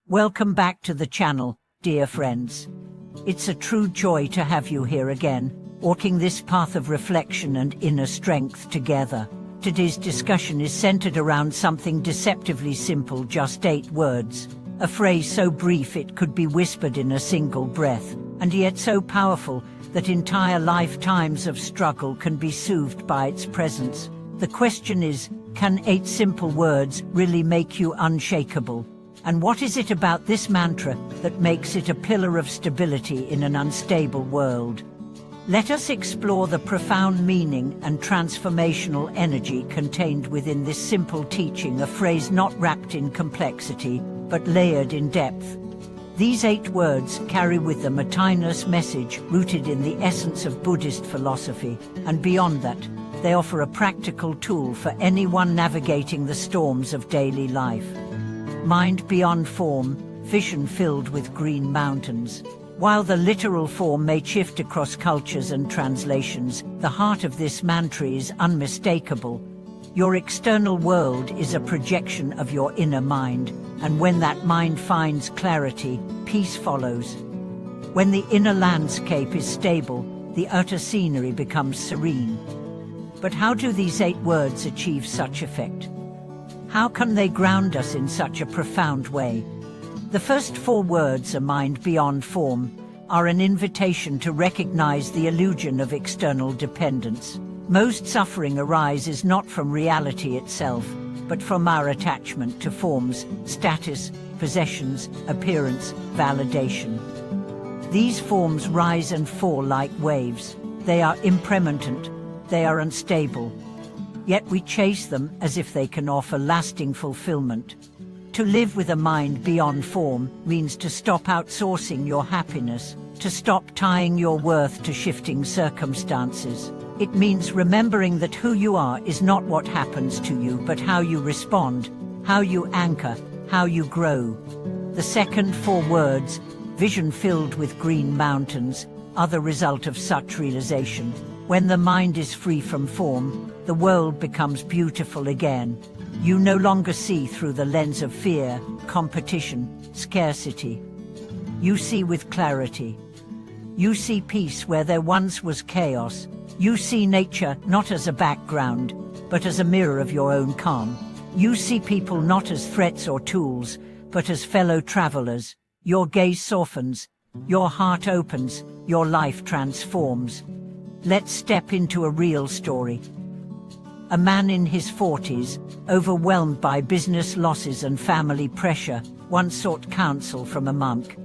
Welcome back to the channel, dear friends. It's a true joy to have you here again, walking this path of reflection and inner strength together. Today's discussion is centered around something deceptively simple, just 8 words. A phrase so brief it could be whispered in a single breath, and yet so powerful that entire lifetimes of struggle can be soothed by its presence. The question is, can 8 simple words really make you unshakable? And what is it about this mantra that makes it a pillar of stability in an unstable world? Let us explore the profound meaning and transformational energy contained within this simple teaching, a phrase not wrapped in complexity, but layered in depth. These 8 words carry with them a timeless message rooted in the essence of Buddhist philosophy, and beyond that, they offer a practical tool for anyone navigating the storms of daily life. Mind beyond form, vision filled with green mountains. While the literal form may shift across cultures and translations, the heart of this mantra is unmistakable. Your external world is a projection of your inner mind, and when that mind finds clarity, peace follows. When the inner landscape is stable, the outer scenery becomes serene. But how do these 8 words achieve such effect? How can they ground us in such a profound way? The first 4 words, a mind beyond form, are an invitation to recognize the illusion of external dependence. Most suffering arises not from reality itself, but from our attachment to forms, status, possessions, appearance, validation. These forms rise and fall like waves. They are impermanent, they are unstable. Yet we chase them as if they can offer lasting fulfillment. To live with a mind beyond form means to stop outsourcing your happiness, to stop tying your worth to shifting circumstances. It means remembering that who you are is not what happens to you, but how you respond, how you anchor, how you grow. The second 4 words, vision filled with green mountains, are the result of such realization. When the mind is free from form, the world becomes beautiful again. You no longer see through the lens of fear, competition, scarcity. You see with clarity. You see peace where there once was chaos. You see nature not as a background, but as a mirror of your own calm. You see people not as threats or tools, but as fellow travelers. Your gaze softens, your heart opens, your life transforms. Let's step into a real story. A man in his 40s, overwhelmed by business losses and family pressure, once sought counsel from a monk.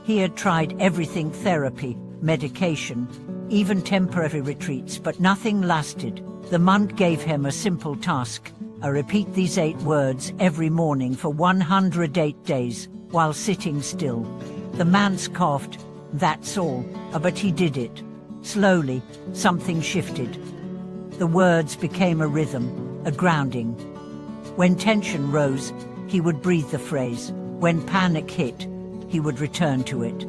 He had tried everything: therapy, medication, even temporary retreats, but nothing lasted. The monk gave him a simple task: repeat these 8 words every morning for 108 days, while sitting still. The man scoffed. That's all, but he did it. Slowly, something shifted. The words became a rhythm, a grounding. When tension rose, he would breathe the phrase. When panic hit, he would return to it.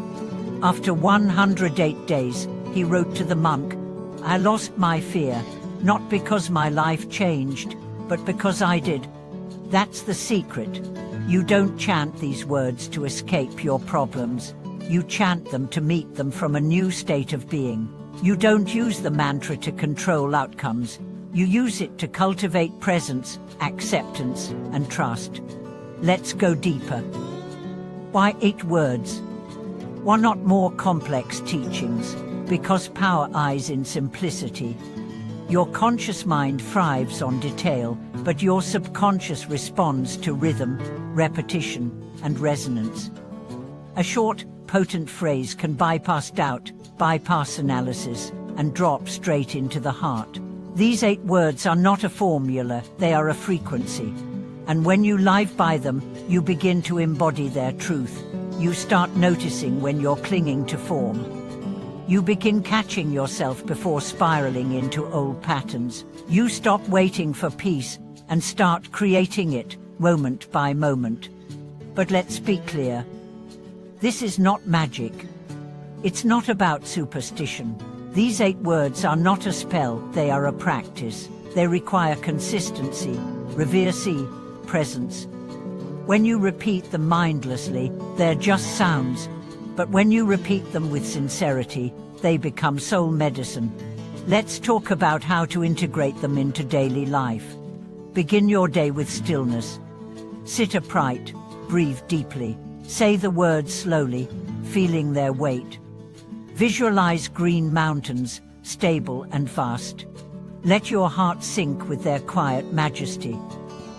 After 108 days, he wrote to the monk, "I lost my fear, not because my life changed, but because I did." That's the secret. You don't chant these words to escape your problems. You chant them to meet them from a new state of being. You don't use the mantra to control outcomes. You use it to cultivate presence, acceptance, and trust. Let's go deeper. Why 8 words? Why not more complex teachings? Because power lies in simplicity. Your conscious mind thrives on detail, but your subconscious responds to rhythm, repetition, and resonance. A short, potent phrase can bypass doubt, bypass analysis, and drop straight into the heart. These 8 words are not a formula, they are a frequency. And when you live by them, you begin to embody their truth. You start noticing when you're clinging to form. You begin catching yourself before spiraling into old patterns. You stop waiting for peace and start creating it, moment by moment. But let's be clear. This is not magic. It's not about superstition. These 8 words are not a spell, they are a practice. They require consistency, reverence, presence. When you repeat them mindlessly, they're just sounds. But when you repeat them with sincerity, they become soul medicine. Let's talk about how to integrate them into daily life. Begin your day with stillness. Sit upright, breathe deeply. Say the words slowly, feeling their weight. Visualize green mountains, stable and vast. Let your heart sink with their quiet majesty.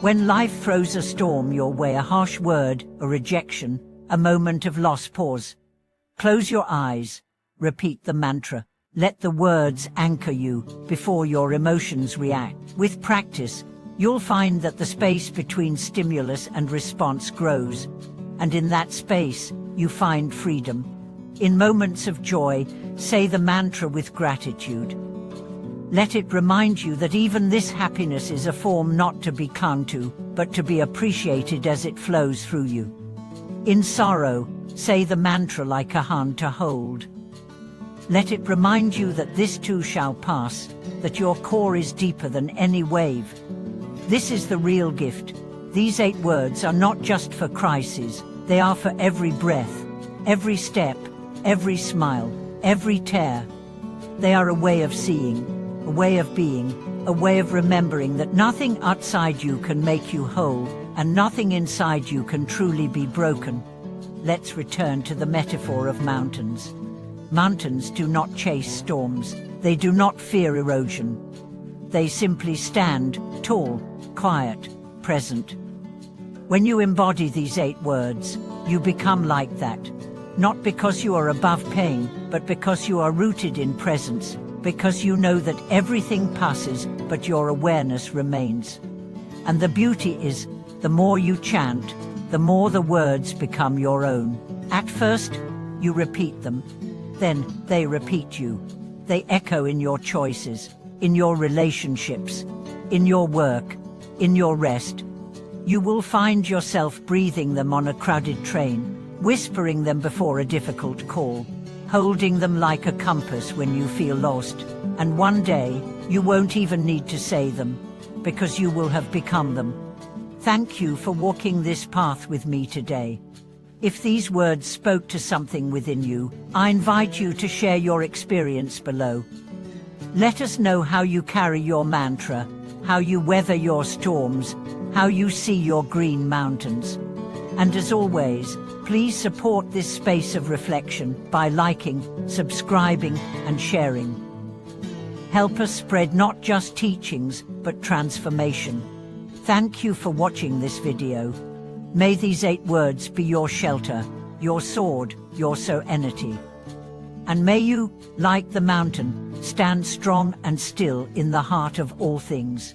When life throws a storm your way, a harsh word, a rejection, a moment of loss, pause. Close your eyes. Repeat the mantra. Let the words anchor you before your emotions react. With practice, you'll find that the space between stimulus and response grows, and in that space, you find freedom. In moments of joy, say the mantra with gratitude. Let it remind you that even this happiness is a form not to be clung to, but to be appreciated as it flows through you. In sorrow, say the mantra like a hand to hold. Let it remind you that this too shall pass, that your core is deeper than any wave. This is the real gift. These 8 words are not just for crises, they are for every breath, every step, every smile, every tear. They are a way of seeing, a way of being, a way of remembering that nothing outside you can make you whole, and nothing inside you can truly be broken. Let's return to the metaphor of mountains. Mountains do not chase storms. They do not fear erosion. They simply stand, tall, quiet, present. When you embody these 8 words, you become like that. Not because you are above pain, but because you are rooted in presence, because you know that everything passes, but your awareness remains. And the beauty is, the more you chant, the more the words become your own. At first, you repeat them. Then they repeat you. They echo in your choices, in your relationships, in your work, in your rest. You will find yourself breathing them on a crowded train, whispering them before a difficult call, holding them like a compass when you feel lost. And one day, you won't even need to say them, because you will have become them. Thank you for walking this path with me today. If these words spoke to something within you, I invite you to share your experience below. Let us know how you carry your mantra, how you weather your storms, how you see your green mountains. And as always, please support this space of reflection by liking, subscribing, and sharing. Help us spread not just teachings, but transformation. Thank you for watching this video. May these 8 words be your shelter, your sword, your serenity. And may you, like the mountain, stand strong and still in the heart of all things.